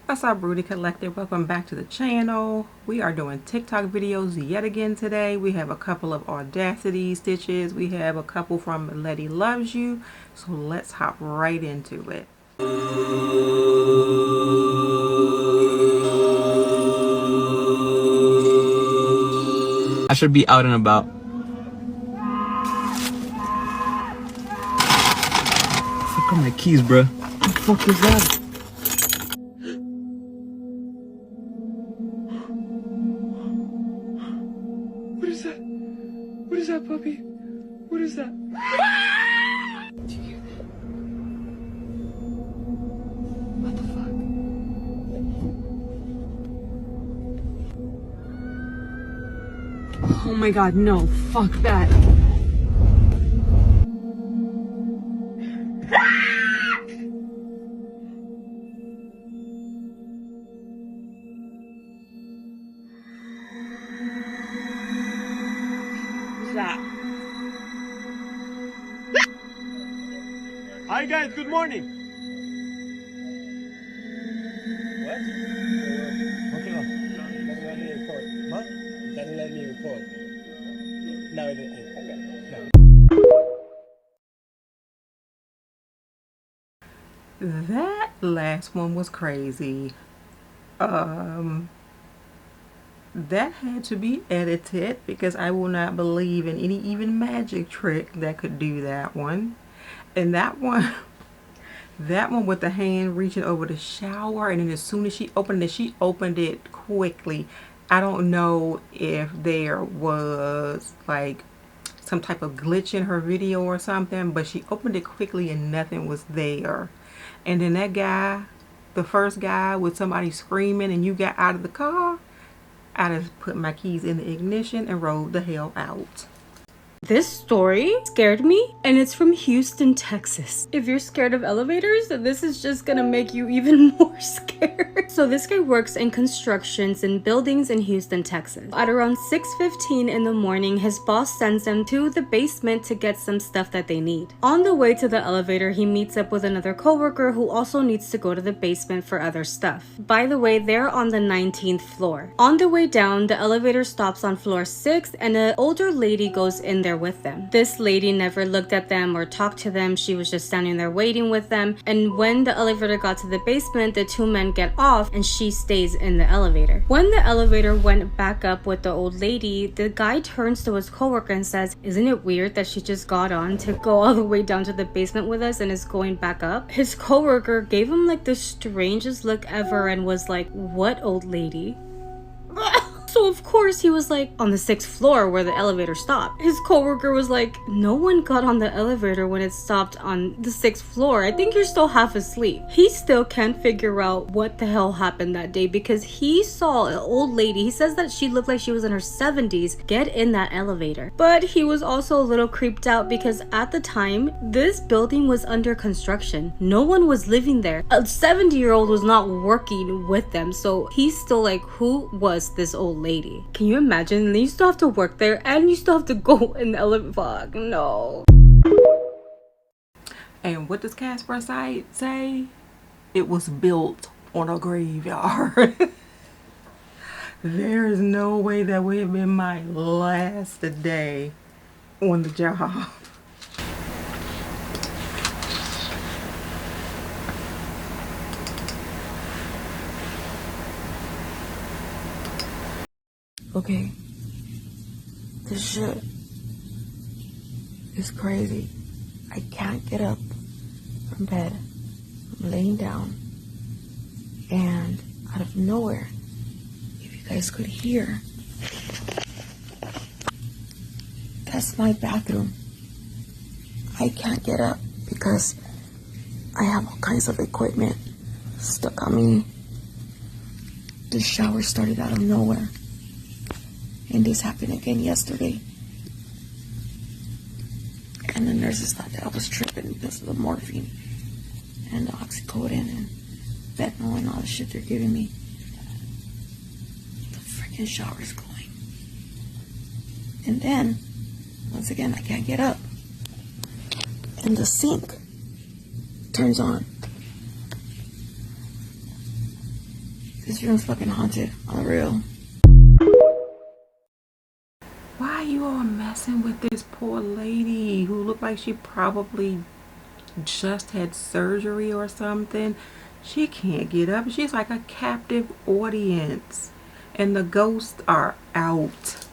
What's up, Broody Collective? Welcome back to the channel. We are doing TikTok videos yet again today. We have a couple of Audacity stitches. We have a couple from Letty Loves You. So let's hop right into it. I should be out and about. Fuck on my keys, bro. What the fuck is that? What is that? What is that, puppy? What is that? What the fuck? Oh my god, no. Fuck that. That. Hi guys, good morning. What? Okay, no. Doesn't let me record. Huh? Doesn't let me record. No, it didn't. Okay. No. That last one was crazy. That had to be edited because I will not believe in any even magic trick that could do that one. And that one with the hand reaching over the shower, and then as soon as she opened it quickly. I don't know if there was like some type of glitch in her video or something, but she opened it quickly and nothing was there. And then that guy, the first guy with somebody screaming and you got out of the car, I just put my keys in the ignition and rode the hell out. This story scared me, and it's from Houston, Texas. If you're scared of elevators, this is just gonna make you even more scared. So this guy works in constructions and buildings in Houston, Texas. At around 6:15 in the morning, his boss sends him to the basement to get some stuff that they need. On the way to the elevator, he meets up with another coworker who also needs to go to the basement for other stuff. By the way, they're on the 19th floor. On the way down, the elevator stops on floor 6, and an older lady goes in there with them. This lady never looked at them or talked to them. She was just standing there waiting with them. And when the elevator got to the basement, the two men get off and she stays in the elevator. When the elevator went back up with the old lady, the guy turns to his coworker and says, "Isn't it weird that she just got on to go all the way down to the basement with us and is going back up?" His coworker gave him like the strangest look ever and was like, "What old lady?" So of course he was like, "On the 6th floor where the elevator stopped." His coworker was like, "No one got on the elevator when it stopped on the 6th floor. I think you're still half asleep." He still can't figure out what the hell happened that day because he saw an old lady, he says that she looked like she was in her 70s, get in that elevator. But he was also a little creeped out because at the time, this building was under construction. No one was living there. A 70-year-old was not working with them, so he's still like, who was this old lady? Can you imagine? And you still have to work there and you still have to go in the elevator. Fuck, no. And what does Casper say? It was built on a graveyard. There is no way that would have been my last day on the job. Okay, this shit is crazy. I can't get up from bed. I'm laying down, and out of nowhere, if you guys could hear, that's my bathroom. I can't get up because I have all kinds of equipment stuck on me. The shower started out of nowhere. And this happened again yesterday. And the nurses thought that I was tripping because of the morphine and the oxycodone and fentanyl and all the shit they're giving me. The freaking shower's going. And then, once again, I can't get up. And the sink turns on. This room's fucking haunted, on the real. Why are you all messing with this poor lady who looked like she probably just had surgery or something? She can't get up. She's like a captive audience. And the ghosts are out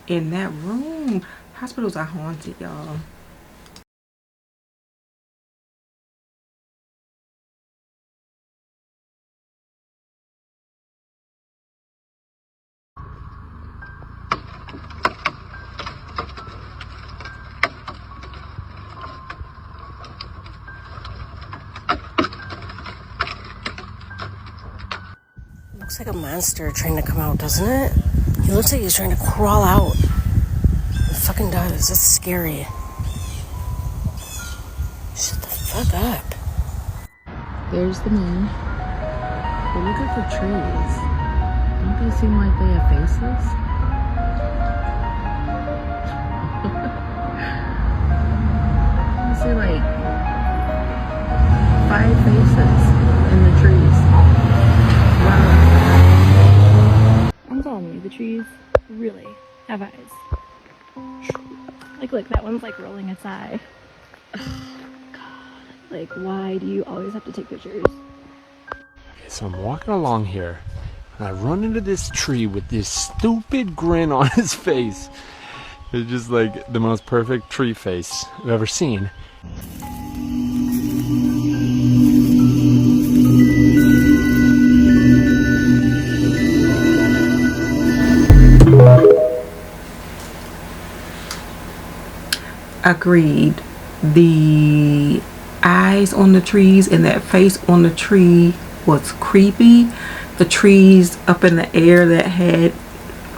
in that room. Hospitals are haunted, y'all. Looks like a monster trying to come out, doesn't it? He looks like he's trying to crawl out. It fucking does. That's scary. Shut the fuck up. There's the moon. But look at the trees. Don't they seem like they have faces? I see like 5 faces in the trees. Wow. I'm telling you, the trees really have eyes. Like, look, that one's like rolling its eye. Like, why do you always have to take pictures? So I'm walking along here, and I run into this tree with this stupid grin on his face. It's just like the most perfect tree face I've ever seen. Agreed. The eyes on the trees and that face on the tree was creepy. The trees up in the air that had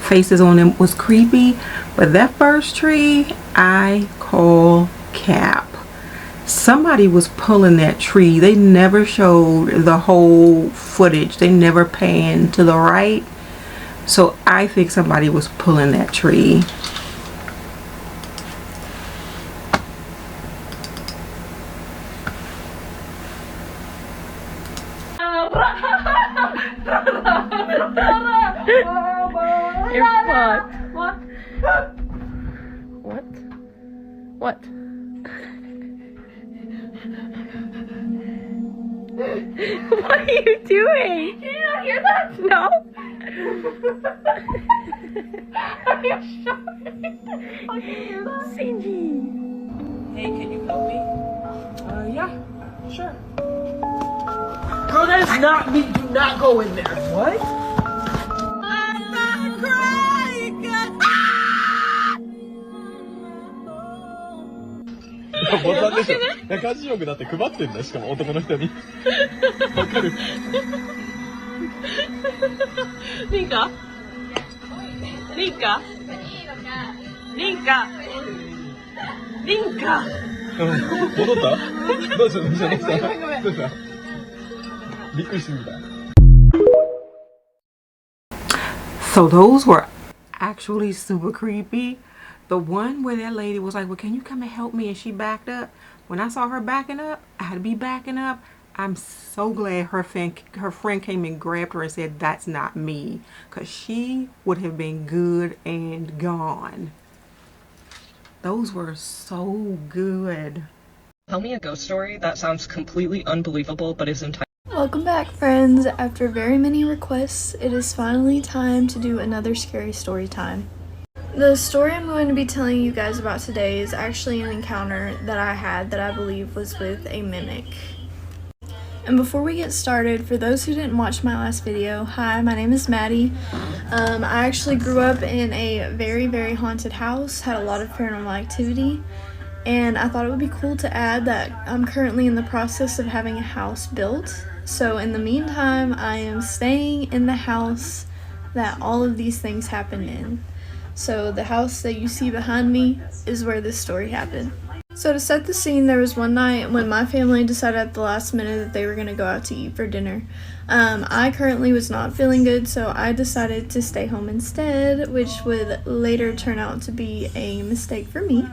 faces on them was creepy. But that first tree, I call cap. Somebody was pulling that tree. They never showed the whole footage. They never panned to the right. So I think somebody was pulling that tree. You're fucked. What? What? What? What are you doing? Did you not hear that? No. Are you sure? I can hear that. Cindy. Hey, can you help me? Yeah, sure. Bro, that is not me. Do not go in there. What? I'm not crying. ボタンでしょ。家事力だって配ってんだよ、しかも男の人に。わかる。リンカリンカリンカリンカ戻ったどうしたどうしたどうしたどうしたびっくりしてみた。 So those were actually super creepy. The one where that lady was like, well, can you come and help me? And she backed up. When I saw her backing up, I had to be backing up. I'm so glad her friend came and grabbed her and said, that's not me. Because she would have been good and gone. Those were so good. Tell me a ghost story that sounds completely unbelievable but is entirely. Welcome back, friends. After very many requests, it is finally time to do another scary story time. The story I'm going to be telling you guys about today is actually an encounter that I had that I believe was with a mimic. And before we get started, for those who didn't watch my last video, hi, my name is Maddie. I actually grew up in a very, very haunted house, had a lot of paranormal activity, and I thought it would be cool to add that I'm currently in the process of having a house built. So in the meantime, I am staying in the house that all of these things happened in. So the house that you see behind me is where this story happened. So to set the scene, there was one night when my family decided at the last minute that they were going to go out to eat for dinner. I currently was not feeling good, so I decided to stay home instead, which would later turn out to be a mistake for me.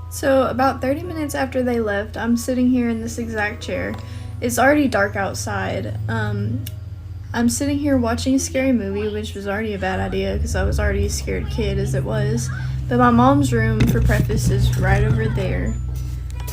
So about 30 minutes after they left, I'm sitting here in this exact chair. It's already dark outside, I'm sitting here watching a scary movie, which was already a bad idea because I was already a scared kid as it was. But my mom's room, for preface, is right over there.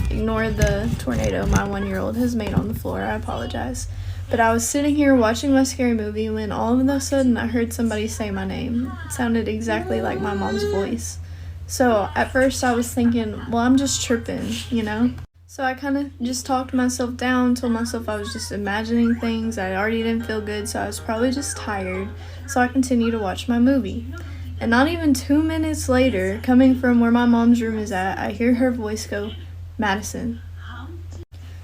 Ignore the tornado my 1-year-old has made on the floor. I apologize. But I was sitting here watching my scary movie when all of a sudden I heard somebody say my name. It sounded exactly like my mom's voice. So at first I was thinking, well, I'm just tripping, you know? So I kind of just talked myself down, told myself I was just imagining things. I already didn't feel good, so I was probably just tired. So I continued to watch my movie. And not even 2 minutes later, coming from where my mom's room is at, I hear her voice go, Madison.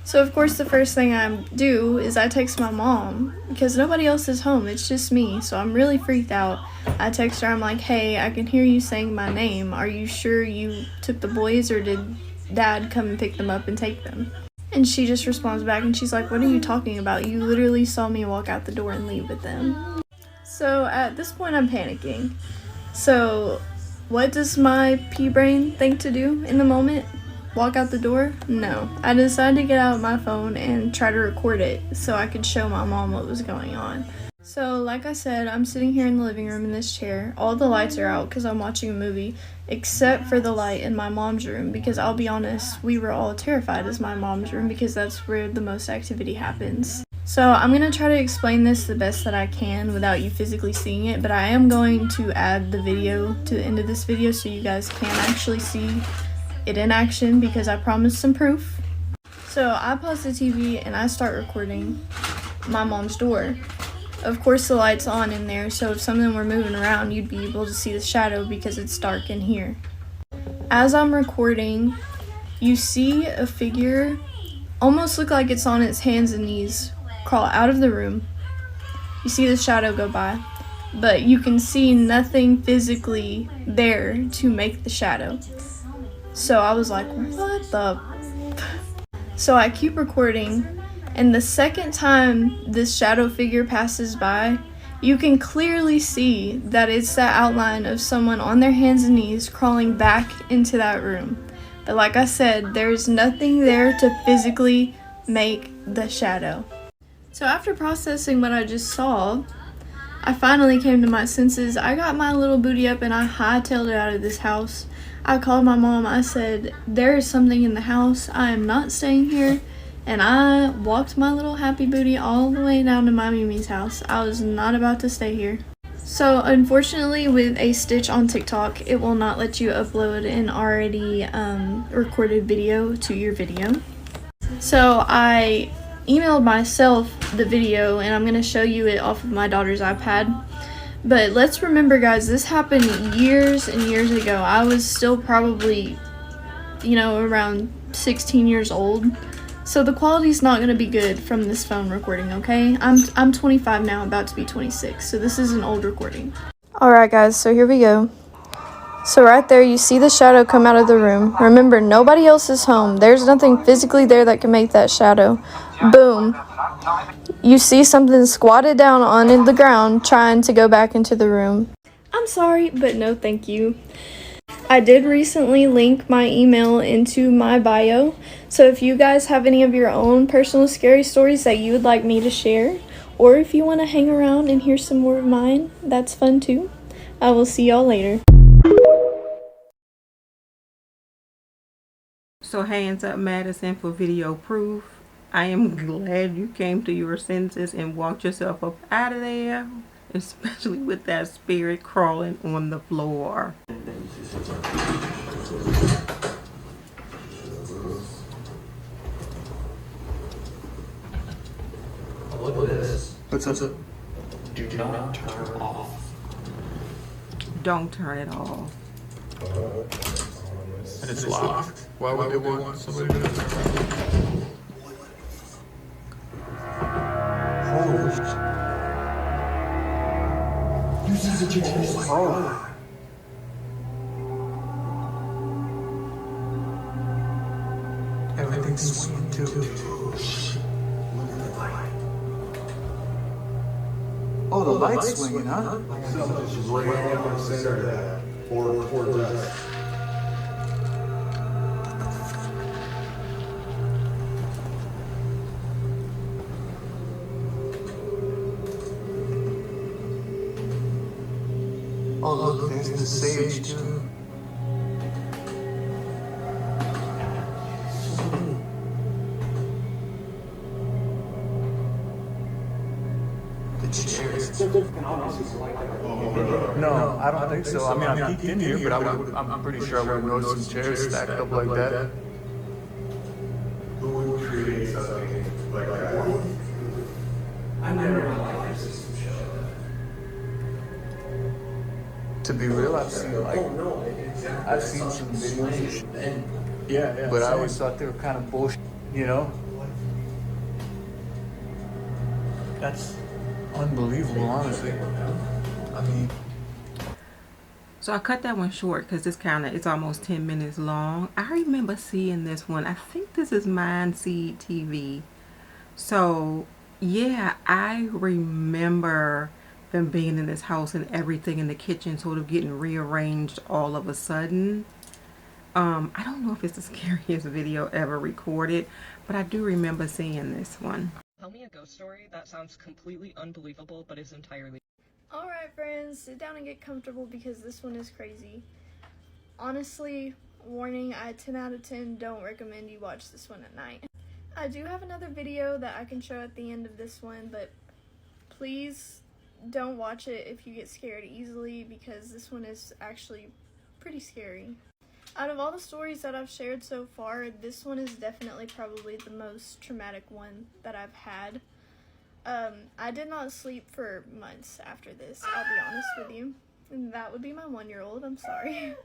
So of course the first thing I do is I text my mom because nobody else is home, it's just me, so I'm really freaked out. I text her, I'm like, hey, I can hear you saying my name. Are you sure you took the boys or did Dad come and pick them up and take them? And she just responds back and she's like, what are you talking about? You literally saw me walk out the door and leave with them. So at this point I'm panicking. So what does my pea brain think to do in the moment? Walk out the door? No. I decided to get out my phone and try to record it so I could show my mom what was going on. So like I said, I'm sitting here in the living room in this chair. All the lights are out because I'm watching a movie, except for the light in my mom's room because I'll be honest, we were all terrified as my mom's room because that's where the most activity happens. So I'm going to try to explain this the best that I can without you physically seeing it, but I am going to add the video to the end of this video so you guys can actually see it in action because I promised some proof. So I pause the TV and I start recording my mom's door. Of course the light's on in there, so if something were moving around you'd be able to see the shadow because it's dark in here. As I'm recording, you see a figure almost look like it's on its hands and knees crawl out of the room. You see the shadow go by, but you can see nothing physically there to make the shadow. So I was like, what the? So I keep recording, and the second time this shadow figure passes by, you can clearly see that it's that outline of someone on their hands and knees crawling back into that room. But like I said, there's nothing there to physically make the shadow. So after processing what I just saw, I finally came to my senses. I got my little booty up and I hightailed it out of this house. I called my mom. I said, there is something in the house. I am not staying here. And I walked my little happy booty all the way down to my Mimi's house. I was not about to stay here. So unfortunately with a stitch on TikTok, it will not let you upload an already recorded video to your video. So I emailed myself the video and I'm going to show you it off of my daughter's iPad. But let's remember guys, this happened years and years ago. I was still probably, you know, around 16 years old. So the quality's not going to be good from this phone recording, okay? I'm 25 now, about to be 26. So this is an old recording. Alright guys, so here we go. So right there, you see the shadow come out of the room. Remember, nobody else is home. There's nothing physically there that can make that shadow. Boom. You see something squatted down on the ground trying to go back into the room. I'm sorry, but no thank you. I did recently link my email into my bio. So if you guys have any of your own personal scary stories that you would like me to share, or if you want to hang around and hear some more of mine, that's fun too. I will see y'all later. So hands up, Madison, for video proof. I am glad you came to your senses and walked yourself up out of there, especially with that spirit crawling on the floor. Look at this. What's up? Do not turn off. Don't turn it off. And it's locked. Why would they want somebody to turn it off? Holy shit. You see the chicken? Oh. Everything's swinging too. Oh, the light's swinging, huh? Something's just right in the center of that. Or that. Oh look, there's the sage too. The chairs. No, I don't think so. I mean, I peeked in here, but I'm pretty sure I would have noticed some chairs stacked up like that. Who would create something like that? I never in my life seen some shit like that. To be real, I've seen I've seen some videos and shit. Yeah, but I always thought they were kind of bullshit, you know? That's unbelievable, honestly. I mean, So I cut that one short because it's almost 10 minutes long. I remember seeing this one. I think this is Unsee TV. So yeah, I remember them being in this house and everything in the kitchen sort of getting rearranged all of a sudden. I don't know if it's the scariest video ever recorded, but I do remember seeing this one. Tell me a ghost story that sounds completely unbelievable but is entirely. Alright friends, sit down and get comfortable because this one is crazy. Honestly, warning, I 10 out of 10 don't recommend you watch this one at night. I do have another video that I can show at the end of this one, but please don't watch it if you get scared easily because this one is actually pretty scary. Out of all the stories that I've shared so far, this one is definitely probably the most traumatic one that I've had. I did not sleep for months after this, I'll be honest with you. And that would be my 1-year-old, I'm sorry.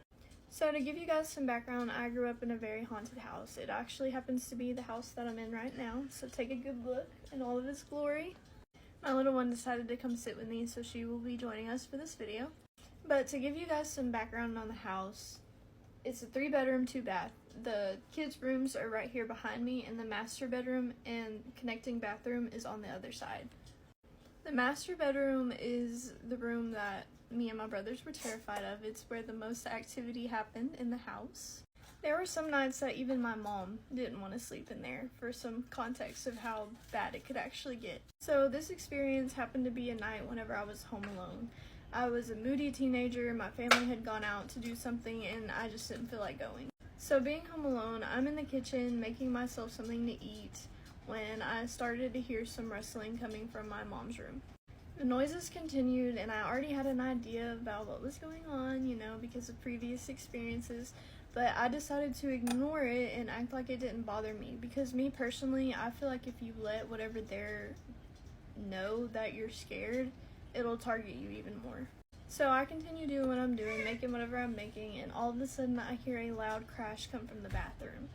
So to give you guys some background, I grew up in a very haunted house. It actually happens to be the house that I'm in right now, so take a good look in all of its glory. My little one decided to come sit with me, so she will be joining us for this video. But to give you guys some background on the house, it's a 3-bedroom, 2-bath. The kids' rooms are right here behind me, and the master bedroom and connecting bathroom is on the other side. The master bedroom is the room that me and my brothers were terrified of. It's where the most activity happened in the house. There were some nights that even my mom didn't want to sleep in there, for some context of how bad it could actually get. So this experience happened to be a night whenever I was home alone. I was a moody teenager, my family had gone out to do something, and I just didn't feel like going. So being home alone, I'm in the kitchen making myself something to eat when I started to hear some rustling coming from my mom's room. The noises continued, and I already had an idea about what was going on, you know, because of previous experiences, but I decided to ignore it and act like it didn't bother me, because me personally, I feel like if you let whatever there know that you're scared, it'll target you even more. So I continue doing what I'm doing, making whatever I'm making, and all of a sudden I hear a loud crash come from the bathroom.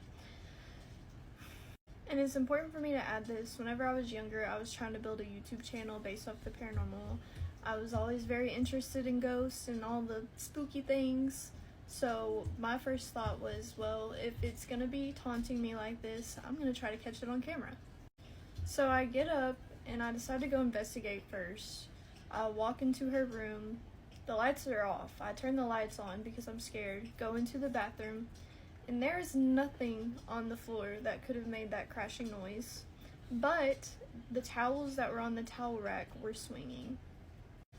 And it's important for me to add this, whenever I was younger, I was trying to build a YouTube channel based off the paranormal. I was always very interested in ghosts and all the spooky things. So my first thought was, well, if it's gonna be taunting me like this, I'm gonna try to catch it on camera. So I get up and I decide to go investigate first. I walk into her room. The lights are off. I turn the lights on because I'm scared. Go into the bathroom, and there is nothing on the floor that could have made that crashing noise. But the towels that were on the towel rack were swinging.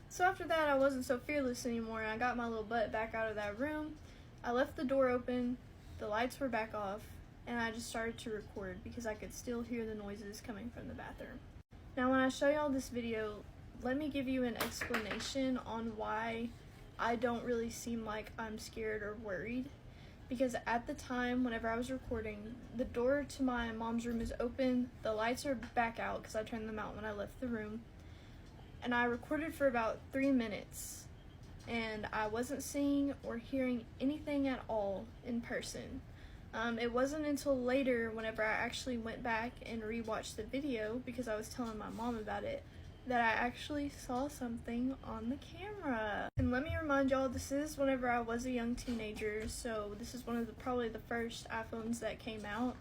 So after that, I wasn't so fearless anymore, and I got my little butt back out of that room. I left the door open, the lights were back off, and I just started to record because I could still hear the noises coming from the bathroom. Now when I show y'all this video, let me give you an explanation on why I don't really seem like I'm scared or worried. Because at the time, whenever I was recording, the door to my mom's room is open, the lights are back out because I turned them out when I left the room, and I recorded for about 3 minutes, and I wasn't seeing or hearing anything at all in person. It wasn't until later, whenever I actually went back and rewatched the video, because I was telling my mom about it, that I actually saw something on the camera. And let me remind y'all, this is whenever I was a young teenager, so this is one of probably the first iPhones that came out.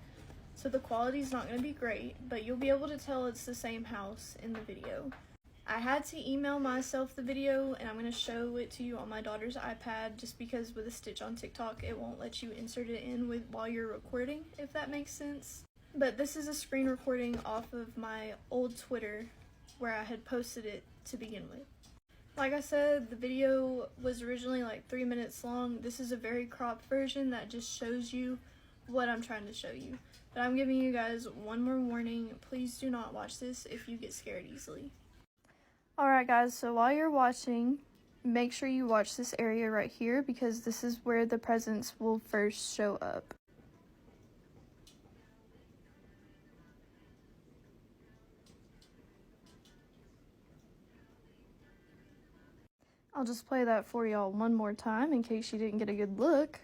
So the quality's not going to be great, but you'll be able to tell it's the same house in the video. I had to email myself the video, and I'm going to show it to you on my daughter's iPad, just because with a stitch on TikTok, it won't let you insert it in while you're recording, if that makes sense. But this is a screen recording off of my old Twitter, where I had posted it to begin with. Like I said, the video was originally like 3 minutes long. This is a very cropped version that just shows you what I'm trying to show you. But I'm giving you guys one more warning. Please do not watch this if you get scared easily. Alright guys, so while you're watching, make sure you watch this area right here because this is where the presents will first show up. I'll just play that for y'all one more time in case you didn't get a good look.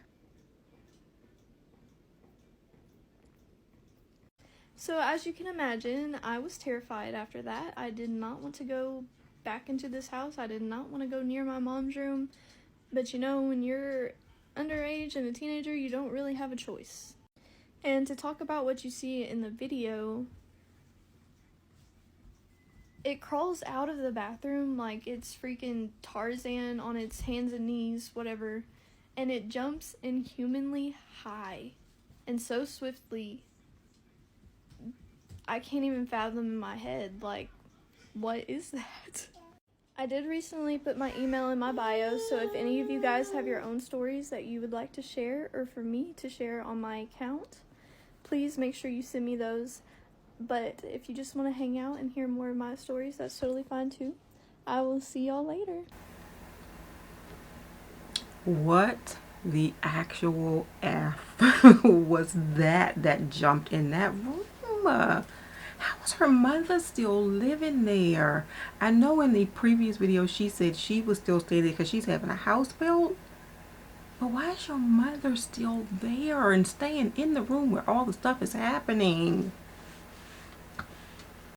So as you can imagine, I was terrified after that. I did not want to go back into this house. I did not want to go near my mom's room. But you know, when you're underage and a teenager, you don't really have a choice. And to talk about what you see in the video, it crawls out of the bathroom like it's freaking Tarzan on its hands and knees, whatever. And it jumps inhumanly high and so swiftly. I can't even fathom in my head, like, what is that? I did recently put my email in my bio, so if any of you guys have your own stories that you would like to share or for me to share on my account, please make sure you send me those. But if you just want to hang out and hear more of my stories, that's totally fine too. I will see y'all later. What the actual F was that jumped in that room? How was her mother still living there? I know in the previous video she said she was still staying there because she's having a house built. But why is your mother still there and staying in the room where all the stuff is happening?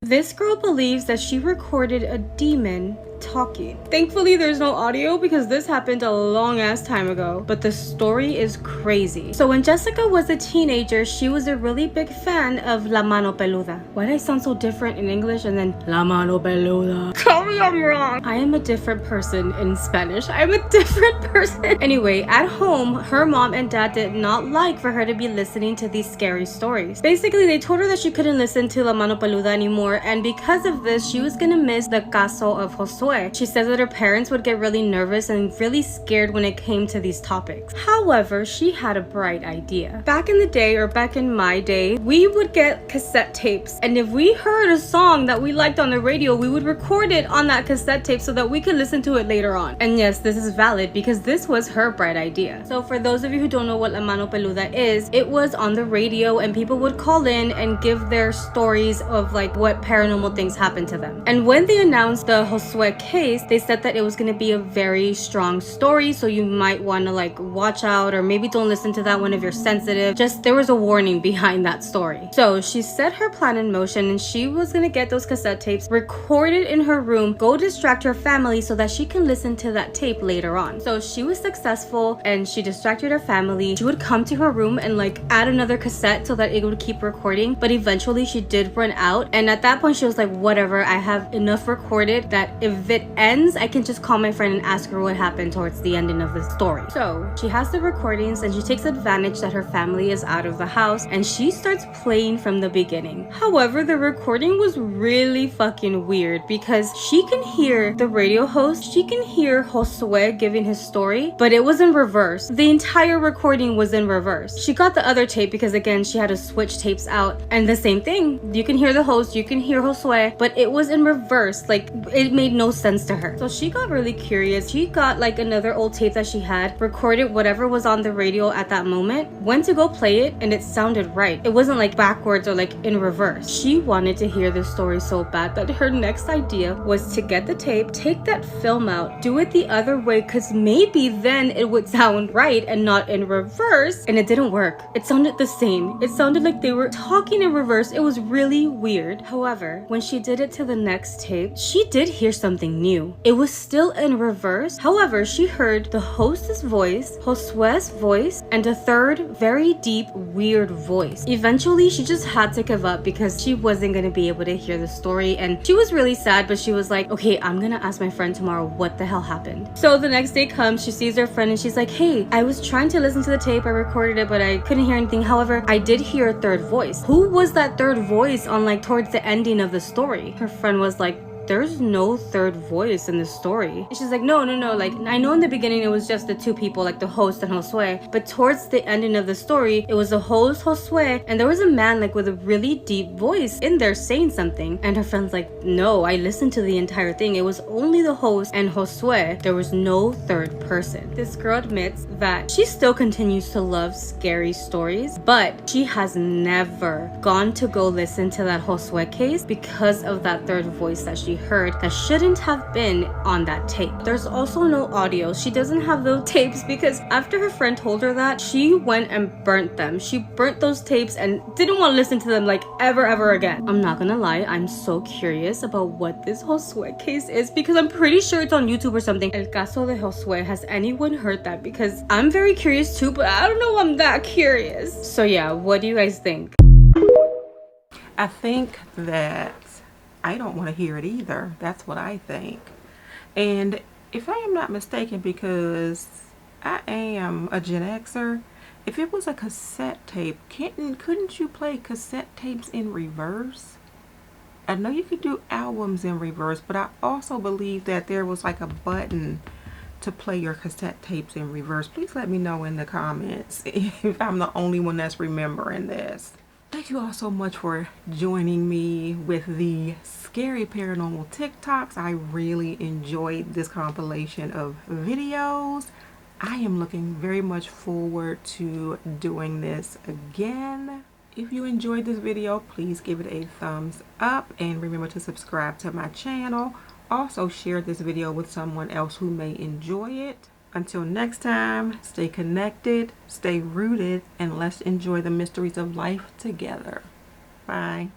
This girl believes that she recorded a demon talking. Thankfully, there's no audio because this happened a long ass time ago, but the story is crazy. So when Jessica was a teenager, she was a really big fan of La Mano Peluda. Why did I sound so different in English and then La Mano Peluda? Tell me I'm wrong. I am a different person in Spanish. I'm a different person. Anyway, at home, her mom and dad did not like for her to be listening to these scary stories. Basically, they told her that she couldn't listen to La Mano Peluda anymore, and because of this, she was gonna miss the caso of Josué. She says that her parents would get really nervous and really scared when it came to these topics. However, she had a bright idea. Back in the day, or back in my day, we would get cassette tapes, and if we heard a song that we liked on the radio, we would record it on that cassette tape so that we could listen to it later on. And yes, this is valid because this was her bright idea. So for those of you who don't know what La Mano Peluda is, it was on the radio and people would call in and give their stories of like what paranormal things happened to them. And when they announced the Josué case, they said that it was going to be a very strong story, so you might want to like watch out, or maybe don't listen to that one if you're sensitive. Just there was a warning behind that story. So she set her plan in motion and she was going to get those cassette tapes, record it in her room, go distract her family so that she can listen to that tape later on. So she was successful and she distracted her family. She would come to her room and like add another cassette so that it would keep recording, but eventually she did run out, and at that point she was like, whatever, I have enough recorded that if it ends, I can just call my friend and ask her what happened towards the ending of the story. So she has the recordings and she takes advantage that her family is out of the house and she starts playing from the beginning. However, the recording was really fucking weird because she can hear the radio host, she can hear Josué giving his story, but it was in reverse. The entire recording was in reverse. She got the other tape because again, she had to switch tapes out, and the same thing. You can hear the host, you can hear Josué, but it was in reverse. Like, it made no sense to her. So she got really curious. She got like another old tape that she had, recorded whatever was on the radio at that moment, went to go play it, and it sounded right. It wasn't like backwards or like in reverse. She wanted to hear this story so bad that her next idea was to get the tape, take that film out, do it the other way, because maybe then it would sound right and not in reverse, and it didn't work. It sounded the same. It sounded like they were talking in reverse. It was really weird. However, when she did it to the next tape, she did hear something new. It was still in reverse. However, she heard the host's voice, Josué's voice, and a third, very deep, weird voice. Eventually, she just had to give up because she wasn't gonna be able to hear the story, and she was really sad, but she was like, okay, I'm gonna ask my friend tomorrow what the hell happened. So the next day comes, she sees her friend and she's like, hey, I was trying to listen to the tape, I recorded it, but I couldn't hear anything. However, I did hear a third voice. Who was that third voice on like towards the ending of the story? Her friend was like, there's no third voice in the story. And she's like, no, like, I know in the beginning it was just the two people, like the host and Josue, but towards the ending of the story, it was the host, Josue, and there was a man like with a really deep voice in there saying something. And her friend's like, no, I listened to the entire thing. It was only the host and Josue. There was no third person. This girl admits that she still continues to love scary stories, but she has never gone to go listen to that Josue case because of that third voice that she heard that shouldn't have been on that tape. There's also no audio. She doesn't have those tapes because after her friend told her that, she went and burnt them. She burnt those tapes and didn't want to listen to them like ever again. I'm not gonna lie, I'm so curious about what this Josue case is because I'm pretty sure it's on YouTube or something. El caso de Josue. Has anyone heard that? Because I'm very curious too, but I don't know if I'm that curious. So yeah, what do you guys think? I think that I don't want to hear it either. That's what I think. And if I am not mistaken, because I am a Gen Xer, if it was a cassette tape, couldn't you play cassette tapes in reverse? I know you could do albums in reverse, but I also believe that there was like a button to play your cassette tapes in reverse. Please let me know in the comments if I'm the only one that's remembering this. Thank you all so much for joining me with the scary paranormal TikToks. I really enjoyed this compilation of videos. I am looking very much forward to doing this again. If you enjoyed this video, please give it a thumbs up and remember to subscribe to my channel. Also share this video with someone else who may enjoy it. Until next time, stay connected, stay rooted, and let's enjoy the mysteries of life together. Bye.